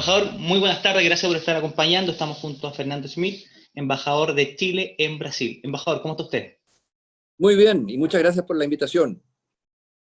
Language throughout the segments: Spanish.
Embajador, muy buenas tardes, gracias por estar acompañando. Estamos junto a Fernando Schmidt, embajador de Chile en Brasil. Embajador, ¿cómo está usted? Muy bien, y muchas gracias por la invitación.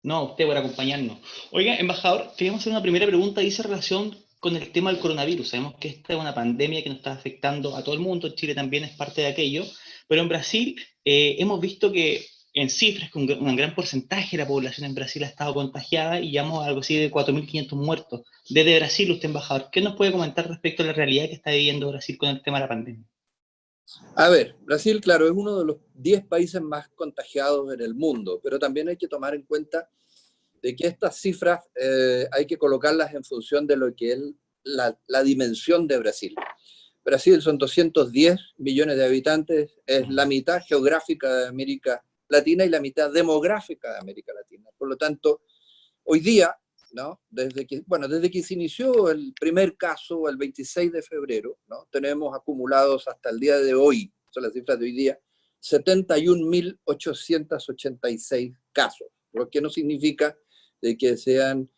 No, a usted por acompañarnos. Oiga, embajador, queríamos hacer una primera pregunta y dice relación con el tema del coronavirus. Sabemos que esta es una pandemia que nos está afectando a todo el mundo, Chile también es parte de aquello, pero en Brasil hemos visto que en cifras que un gran porcentaje de la población en Brasil ha estado contagiada y llevamos algo así de 4.500 muertos. Desde Brasil, usted, embajador, ¿qué nos puede comentar respecto a la realidad que está viviendo Brasil con el tema de la pandemia? A ver, Brasil, claro, es uno de los 10 países más contagiados en el mundo, pero también hay que tomar en cuenta de que estas cifras hay que colocarlas en función de lo que es la dimensión de Brasil. Brasil son 210 millones de habitantes, es la mitad geográfica de América Latina y la mitad demográfica de América Latina. Por lo tanto, hoy día, ¿no? Desde que se inició el primer caso, el 26 de febrero, ¿no? Tenemos acumulados hasta el día de hoy, son las cifras de hoy día, 71.886 casos, lo que no significa de que sean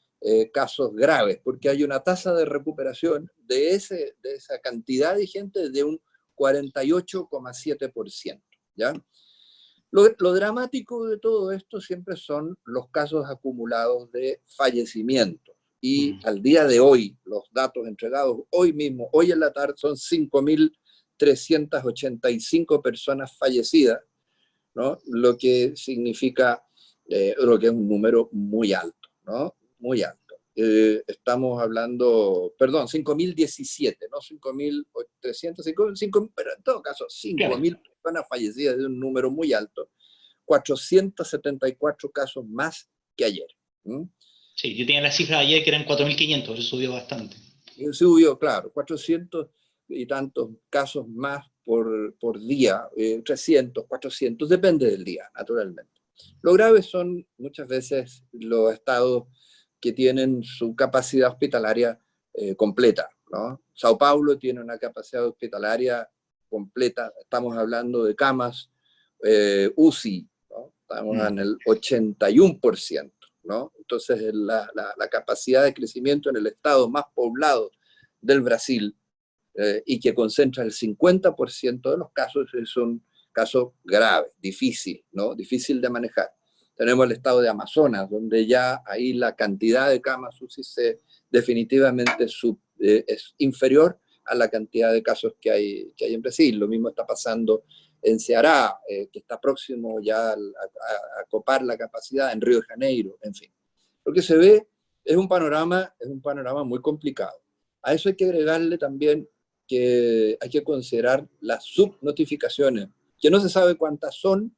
casos graves, porque hay una tasa de recuperación de esa cantidad de gente de un 48,7%, ¿ya? Lo dramático de todo esto siempre son los casos acumulados de fallecimiento. Y al día de hoy, los datos entregados hoy mismo, hoy en la tarde, son 5.385 personas fallecidas, ¿no? Lo que significa, lo que es un número muy alto, ¿no? Muy alto. Estamos hablando, perdón, 5.017, no 5.300, pero en todo caso, 5.000 personas fallecidas, es un número muy alto. 474 casos más que ayer. Sí, yo tenía la cifra de ayer que eran 4.500, eso subió bastante. Subió, claro, 400 y tantos casos más por día, 300, 400, depende del día, naturalmente. Lo grave son muchas veces los estados que tienen su capacidad hospitalaria completa, ¿no? Sao Paulo tiene una capacidad hospitalaria completa, estamos hablando de camas UCI, ¿no? Estamos en el 81%, ¿no? Entonces la capacidad de crecimiento en el estado más poblado del Brasil y que concentra el 50% de los casos es un caso grave, difícil, ¿no? Difícil de manejar. Tenemos el estado de Amazonas, donde ya ahí la cantidad de camas UCI definitivamente es inferior a la cantidad de casos que hay en Brasil. Lo mismo está pasando en Ceará, que está próximo ya a copar la capacidad, en Río de Janeiro, en fin. Lo que se ve es un panorama muy complicado. A eso hay que agregarle también que hay que considerar las subnotificaciones, que no se sabe cuántas son.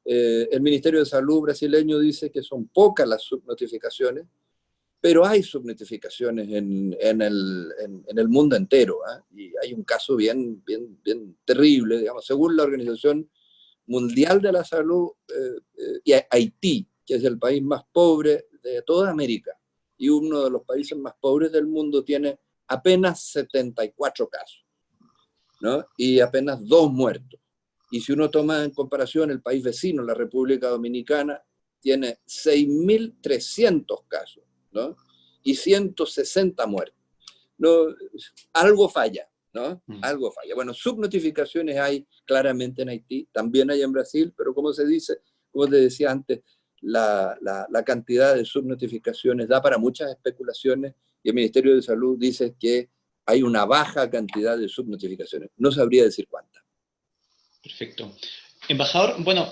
El Ministerio de Salud brasileño dice que son pocas las subnotificaciones, pero hay subnotificaciones en el mundo entero, ¿eh? Y hay un caso bien terrible, digamos, según la Organización Mundial de la Salud, y Haití, que es el país más pobre de toda América y uno de los países más pobres del mundo, tiene apenas 74 casos, ¿no? Y apenas 2 muertos. Y si uno toma en comparación el país vecino, la República Dominicana, tiene 6.300 casos, ¿no? Y 160 muertos. No, algo falla, ¿no? Algo falla. Bueno, subnotificaciones hay claramente en Haití, también hay en Brasil, pero como se dice, como te decía antes, la cantidad de subnotificaciones da para muchas especulaciones y el Ministerio de Salud dice que hay una baja cantidad de subnotificaciones. No sabría decir cuántas. Perfecto. Embajador, bueno,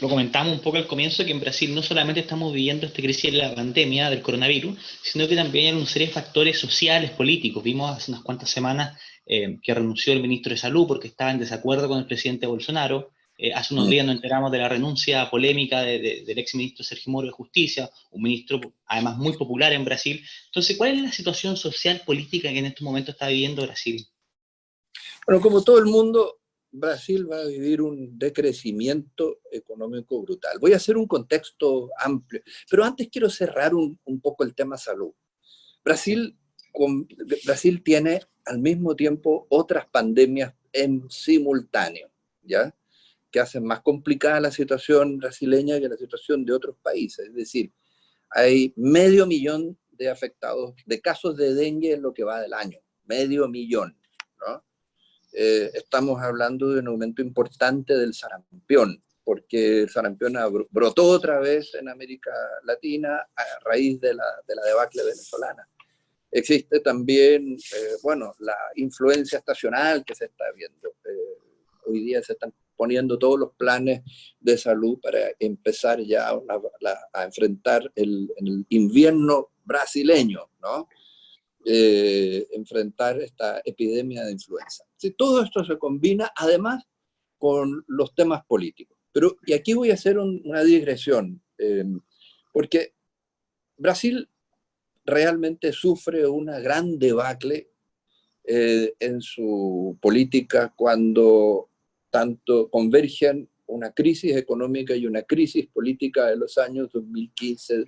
lo comentamos un poco al comienzo, que en Brasil no solamente estamos viviendo esta crisis de la pandemia del coronavirus, sino que también hay una serie de factores sociales, políticos. Vimos hace unas cuantas semanas que renunció el ministro de Salud porque estaba en desacuerdo con el presidente Bolsonaro. Hace unos días nos enteramos de la renuncia polémica del exministro Sergio Moro de Justicia, un ministro además muy popular en Brasil. Entonces, ¿cuál es la situación social política que en estos momentos está viviendo Brasil? Bueno, como todo el mundo, Brasil va a vivir un decrecimiento económico brutal. Voy a hacer un contexto amplio, pero antes quiero cerrar un poco el tema salud. Brasil tiene al mismo tiempo otras pandemias en simultáneo, ¿ya? Que hacen más complicada la situación brasileña que la situación de otros países. Es decir, hay 500.000 de afectados, de casos de dengue en lo que va del año, 500.000, ¿no? Estamos hablando de un aumento importante del sarampión, porque el sarampión brotó otra vez en América Latina a raíz de la debacle venezolana. Existe también, bueno, la influencia estacional que se está viendo. Hoy día se están poniendo todos los planes de salud para empezar ya a enfrentar el invierno brasileño, ¿no? Enfrentar esta epidemia de influenza. Sí, todo esto se combina además con los temas políticos. Pero, y aquí voy a hacer una digresión, porque Brasil realmente sufre una gran debacle en su política cuando tanto convergen una crisis económica y una crisis política de los años 2015,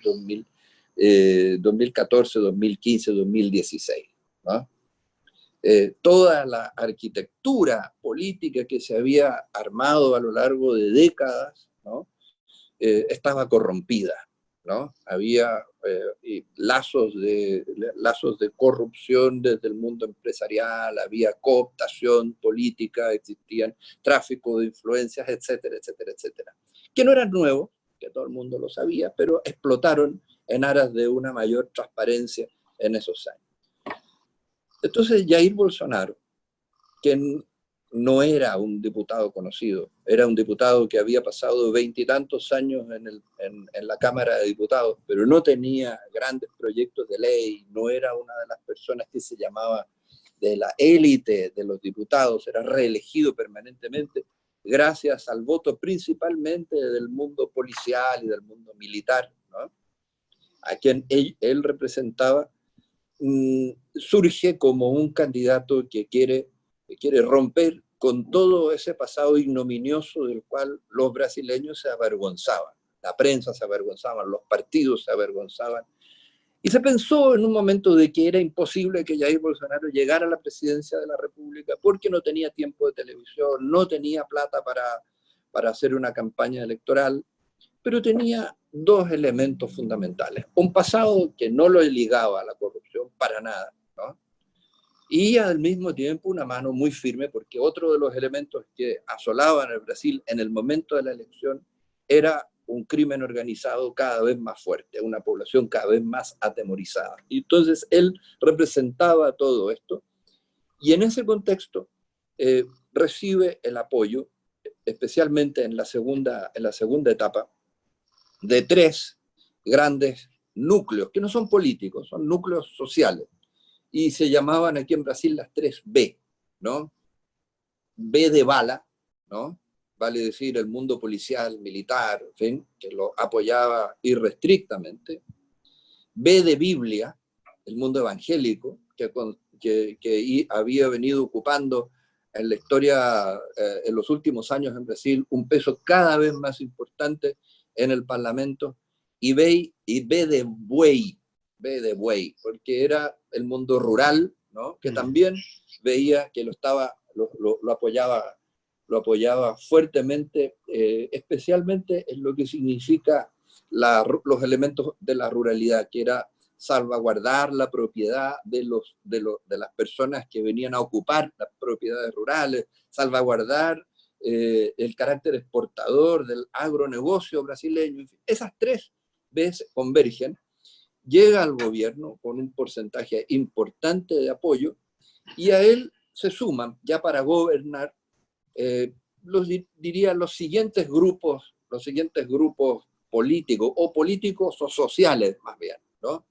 2014, 2015, 2016, ¿no? Toda la arquitectura política que se había armado a lo largo de décadas, ¿no? Estaba corrompida, ¿no? Había lazos de corrupción desde el mundo empresarial, había cooptación política, existían tráfico de influencias, etcétera, etcétera, etcétera. Que no eran nuevos, que todo el mundo lo sabía, pero explotaron en aras de una mayor transparencia en esos años. Entonces Jair Bolsonaro, que no era un diputado conocido, era un diputado que había pasado 20 y tantos años en la Cámara de Diputados, pero no tenía grandes proyectos de ley, no era una de las personas que se llamaba de la élite de los diputados, era reelegido permanentemente gracias al voto principalmente del mundo policial y del mundo militar, ¿no? A quien él representaba. Surge como un candidato que quiere romper con todo ese pasado ignominioso del cual los brasileños se avergonzaban, la prensa se avergonzaba, los partidos se avergonzaban, y se pensó en un momento de que era imposible que Jair Bolsonaro llegara a la presidencia de la República porque no tenía tiempo de televisión, no tenía plata para hacer una campaña electoral, pero tenía dos elementos fundamentales. Un pasado que no lo ligaba a la corrupción para nada, ¿no? Y al mismo tiempo una mano muy firme, porque otro de los elementos que asolaban el Brasil en el momento de la elección era un crimen organizado cada vez más fuerte, una población cada vez más atemorizada. Y entonces él representaba todo esto, y en ese contexto recibe el apoyo, especialmente en la segunda etapa, de tres grandes núcleos, que no son políticos, son núcleos sociales, y se llamaban aquí en Brasil las 3B, ¿no? B de bala, ¿no? Vale decir el mundo policial, militar, en fin, que lo apoyaba irrestrictamente. B de Biblia, el mundo evangélico, que había venido ocupando en la historia, en los últimos años en Brasil, un peso cada vez más importante en el Parlamento, y B de buey, porque era el mundo rural, ¿no? Que también veía que lo apoyaba fuertemente, especialmente en lo que significa los elementos de la ruralidad, que era salvaguardar la propiedad de las personas que venían a ocupar las propiedades rurales, salvaguardar el carácter exportador del agronegocio brasileño. Esas tres veces convergen, llega al gobierno con un porcentaje importante de apoyo, y a él se suman, ya para gobernar, diría los siguientes grupos políticos o sociales más bien, ¿no?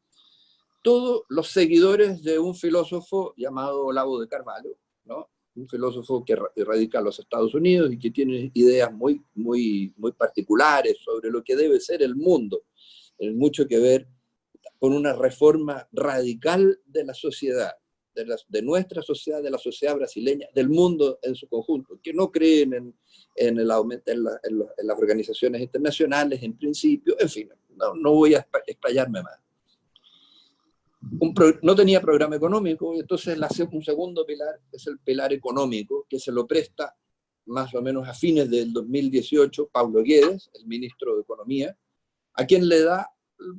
Todos los seguidores de un filósofo llamado Olavo de Carvalho, ¿no? Un filósofo que radica en los Estados Unidos y que tiene ideas muy, muy, muy particulares sobre lo que debe ser el mundo. Tiene mucho que ver con una reforma radical de la sociedad, de nuestra sociedad, de la sociedad brasileña, del mundo en su conjunto, que no creen en las organizaciones internacionales en principio, en fin, no voy a explayarme más. No tenía programa económico, y entonces un segundo pilar es el pilar económico, que se lo presta más o menos a fines del 2018 Paulo Guedes, el ministro de Economía, a quien le da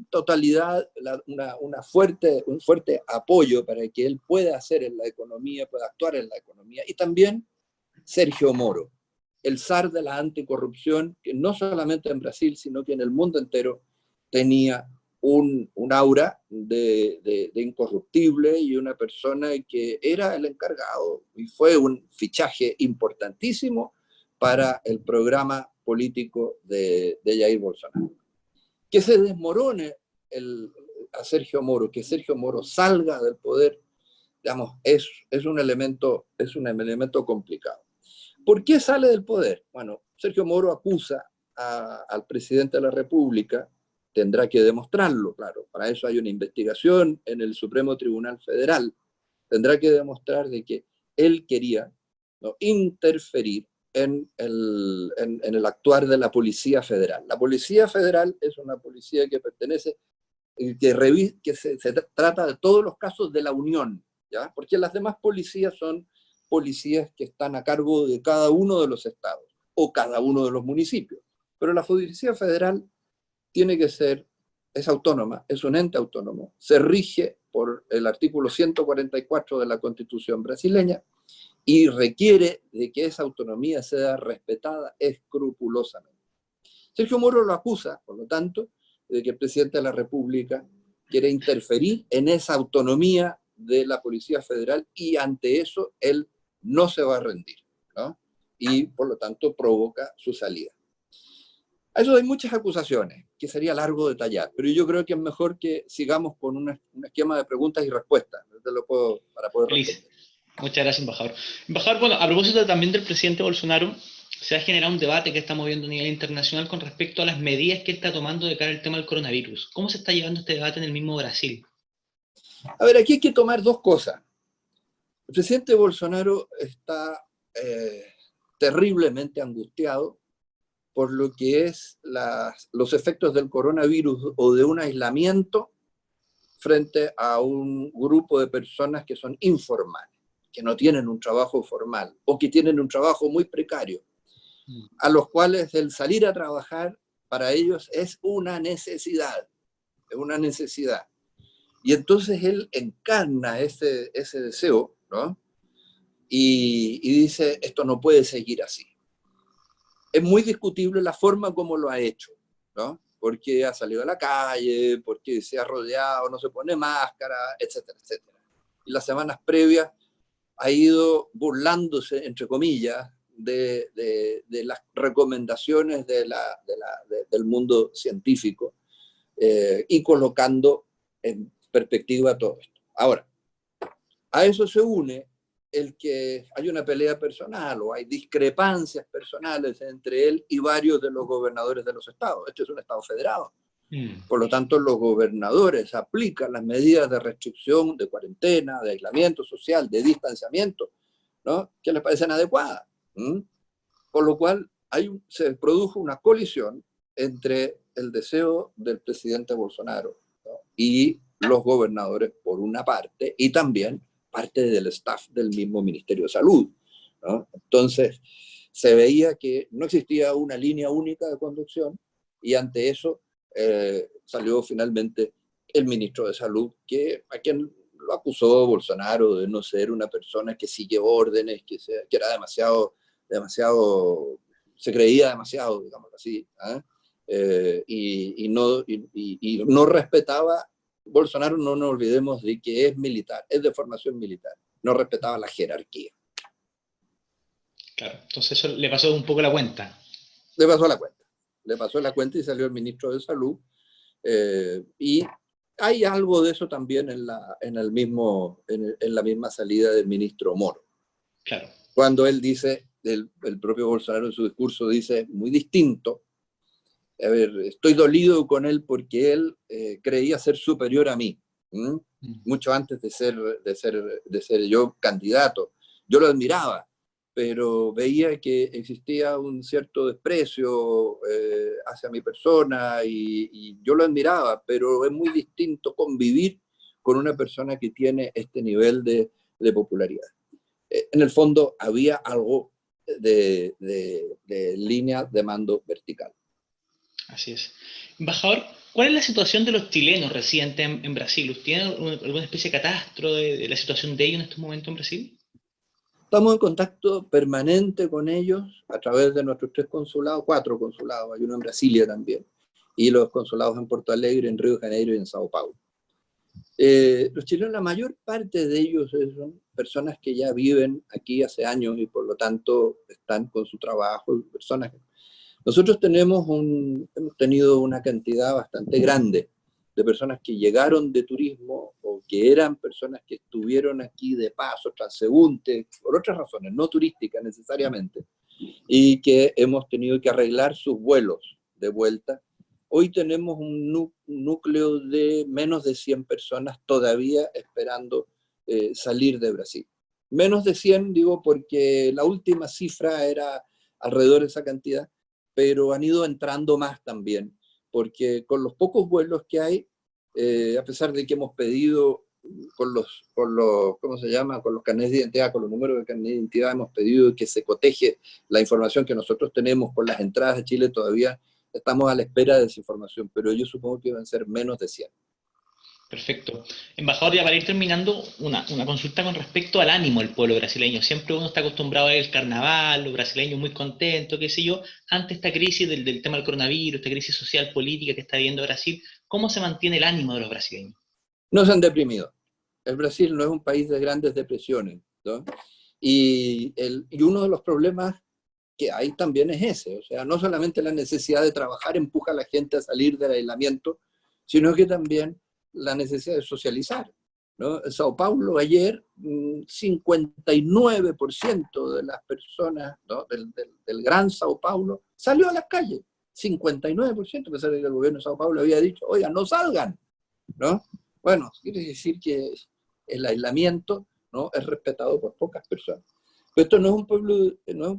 totalidad, un fuerte apoyo para que él pueda hacer en la economía, pueda actuar en la economía. Y también Sergio Moro, el zar de la anticorrupción, que no solamente en Brasil, sino que en el mundo entero tenía un aura de incorruptible y una persona que era el encargado y fue un fichaje importantísimo para el programa político de Jair Bolsonaro. Que se desmorone a Sergio Moro, que Sergio Moro salga del poder, digamos, es un elemento complicado. ¿Por qué sale del poder? Bueno, Sergio Moro acusa al presidente de la República, tendrá que demostrarlo, claro, para eso hay una investigación en el Supremo Tribunal Federal, tendrá que demostrar de que él quería, ¿no?, interferir en el actuar de la Policía Federal. La Policía Federal es una policía que pertenece, que se trata de todos los casos de la Unión, ¿ya? Porque las demás policías son policías que están a cargo de cada uno de los estados o cada uno de los municipios. Pero la Policía Federal es autónoma, es un ente autónomo, se rige por el artículo 144 de la Constitución brasileña y requiere de que esa autonomía sea respetada escrupulosamente. Sergio Moro lo acusa, por lo tanto, de que el presidente de la República quiere interferir en esa autonomía de la Policía Federal y ante eso él no se va a rendir, ¿no? Y por lo tanto provoca su salida. A eso hay muchas acusaciones, que sería largo detallar, pero yo creo que es mejor que sigamos con un esquema de preguntas y respuestas, para poder Feliz. responder. Muchas gracias, embajador. Embajador, bueno, a propósito también del presidente Bolsonaro, se ha generado un debate que estamos viendo a nivel internacional con respecto a las medidas que él está tomando de cara al tema del coronavirus. ¿Cómo se está llevando este debate en el mismo Brasil? A ver, aquí hay que tomar dos cosas. El presidente Bolsonaro está terriblemente angustiado por lo que es los efectos del coronavirus o de un aislamiento frente a un grupo de personas que son informales, que no tienen un trabajo formal o que tienen un trabajo muy precario, a los cuales el salir a trabajar para ellos es una necesidad, es una necesidad. Y entonces él encarna ese deseo, ¿no? Y dice, esto no puede seguir así. Es muy discutible la forma como lo ha hecho, ¿no? Porque ha salido a la calle, porque se ha rodeado, no se pone máscara, etcétera, etcétera. Y las semanas previas ha ido burlándose, entre comillas, de las recomendaciones del mundo científico y colocando en perspectiva todo esto. Ahora, a eso se une el que hay una pelea personal o hay discrepancias personales entre él y varios de los gobernadores de los estados. Este es un estado federado. Por lo tanto, los gobernadores aplican las medidas de restricción, de cuarentena, de aislamiento social, de distanciamiento, ¿no?, que les parecen adecuadas. Por lo cual se produjo una colisión entre el deseo del presidente Bolsonaro, ¿no?, y los gobernadores por una parte, y también parte del staff del mismo Ministerio de Salud, ¿no? Entonces, se veía que no existía una línea única de conducción y ante eso salió finalmente el ministro de Salud, a quien lo acusó Bolsonaro de no ser una persona que sigue órdenes, que era demasiado, se creía demasiado, digamos así, y no respetaba. Bolsonaro, no nos olvidemos de que es militar, es de formación militar, no respetaba la jerarquía. Claro, entonces eso le pasó un poco la cuenta. Le pasó la cuenta y salió el ministro de Salud, y hay algo de eso también en la misma salida del ministro Moro. Claro. Cuando él dice, el propio Bolsonaro en su discurso dice, muy distinto, a ver, estoy dolido con él porque él creía ser superior a mí, mucho antes de ser yo candidato. Yo lo admiraba, pero veía que existía un cierto desprecio hacia mi persona y yo lo admiraba, pero es muy distinto convivir con una persona que tiene este nivel de popularidad. En el fondo había algo de línea de mando vertical. Así es. Embajador, ¿cuál es la situación de los chilenos residentes en Brasil? ¿Tienen alguna especie de catastro de la situación de ellos en estos momentos en Brasil? Estamos en contacto permanente con ellos a través de nuestros 3 consulados, 4 consulados, hay uno en Brasilia también, y los consulados en Porto Alegre, en Río de Janeiro y en Sao Paulo. Los chilenos, la mayor parte de ellos son personas que ya viven aquí hace años y por lo tanto están con su trabajo, personas. Nosotros hemos tenido una cantidad bastante grande de personas que llegaron de turismo o que eran personas que estuvieron aquí de paso, transeúntes, por otras razones, no turísticas necesariamente, y que hemos tenido que arreglar sus vuelos de vuelta. Hoy tenemos un núcleo de menos de 100 personas todavía esperando salir de Brasil. Menos de 100, digo, porque la última cifra era alrededor de esa cantidad, pero han ido entrando más también, porque con los pocos vuelos que hay, a pesar de que hemos pedido con los, ¿cómo se llama? Con los carnets de identidad, con los números de carnet de identidad, hemos pedido que se coteje la información que nosotros tenemos con las entradas de Chile. Todavía estamos a la espera de esa información, pero yo supongo que van a ser menos de 100. Perfecto. Embajador, ya para ir terminando, una consulta con respecto al ánimo del pueblo brasileño. Siempre uno está acostumbrado a ver el carnaval, los brasileños muy contentos, qué sé yo. Ante esta crisis del tema del coronavirus, esta crisis social, política que está viviendo Brasil, ¿cómo se mantiene el ánimo de los brasileños? No se han deprimido. El Brasil no es un país de grandes depresiones, ¿no? Y uno de los problemas que hay también es ese, o sea, no solamente la necesidad de trabajar empuja a la gente a salir del aislamiento, sino que también la necesidad de socializar, ¿no? En Sao Paulo ayer, 59% de las personas, ¿no? del gran Sao Paulo salió a las calles, 59%, a pesar de que el gobierno de Sao Paulo había dicho, oiga, no salgan, ¿no? Bueno, quiere decir que el aislamiento, ¿no? es respetado por pocas personas. Pero esto no es un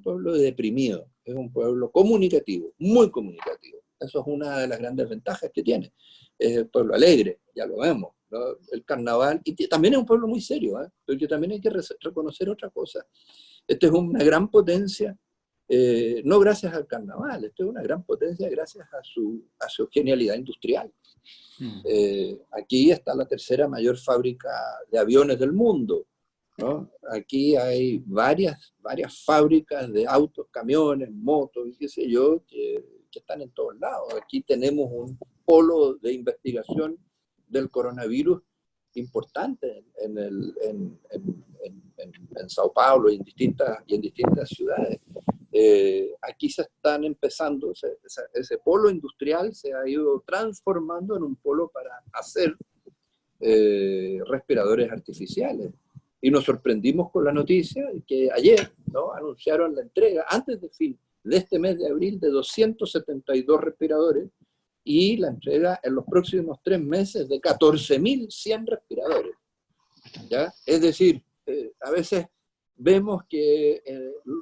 pueblo deprimido, es un pueblo comunicativo, muy comunicativo. Eso es una de las grandes ventajas que tiene. Es un pueblo alegre, ya lo vemos, ¿no? El carnaval, y también es un pueblo muy serio, porque también hay que reconocer otra cosa. Este es una gran potencia, no gracias al carnaval, esto es una gran potencia gracias a su genialidad industrial. Aquí está la tercera mayor fábrica de aviones del mundo, ¿no? Aquí hay varias fábricas de autos, camiones, motos, y qué sé yo, que están en todos lados. Aquí tenemos un polo de investigación del coronavirus importante en Sao Paulo y en distintas ciudades. Aquí se están empezando, ese polo industrial se ha ido transformando en un polo para hacer respiradores artificiales. Y nos sorprendimos con la noticia que ayer, ¿no? anunciaron la entrega, antes de fin de este mes de abril, de 272 respiradores y la entrega en los próximos 3 meses de 14.100 respiradores. ¿Ya? Es decir, a veces vemos que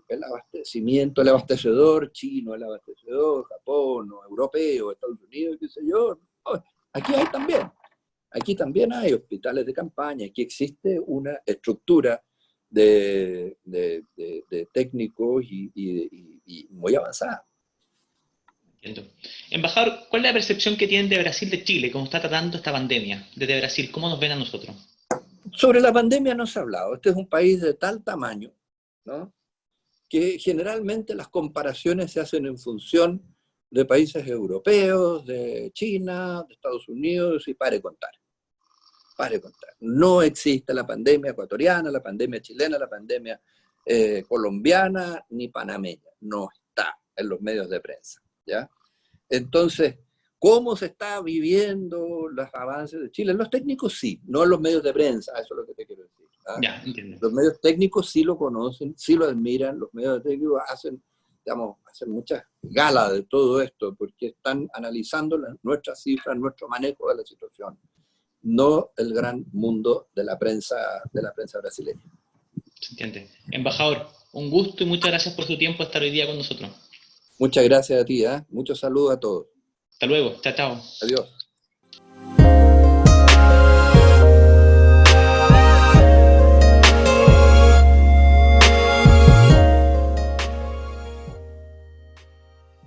el abastecimiento, el abastecedor chino, el abastecedor Japón, o europeo, Estados Unidos, qué sé yo, aquí hay también. Aquí también hay hospitales de campaña, aquí existe una estructura de técnicos y muy avanzada. Entiendo. Embajador, ¿cuál es la percepción que tienen de Brasil de Chile? ¿Cómo está tratando esta pandemia desde Brasil? ¿Cómo nos ven a nosotros? Sobre la pandemia no se ha hablado. Este es un país de tal tamaño, ¿no? que generalmente las comparaciones se hacen en función de países europeos, de China, de Estados Unidos, y pare contar. No existe la pandemia ecuatoriana, la pandemia chilena, la pandemia colombiana, ni panameña. No está en los medios de prensa, ¿ya? Entonces, ¿cómo se está viviendo los avances de Chile? Los técnicos sí, no en los medios de prensa, eso es lo que te quiero decir. Ya, entiendo. Los medios técnicos sí lo conocen, sí lo admiran, los medios técnicos hacen muchas galas de todo esto, porque están analizando nuestras cifras, nuestro manejo de la situación, no el gran mundo de la prensa brasileña. Se entiende. Embajador, un gusto y muchas gracias por su tiempo estar hoy día con nosotros. Muchas gracias a ti, muchos saludos a todos. Hasta luego, chao, chao. Adiós.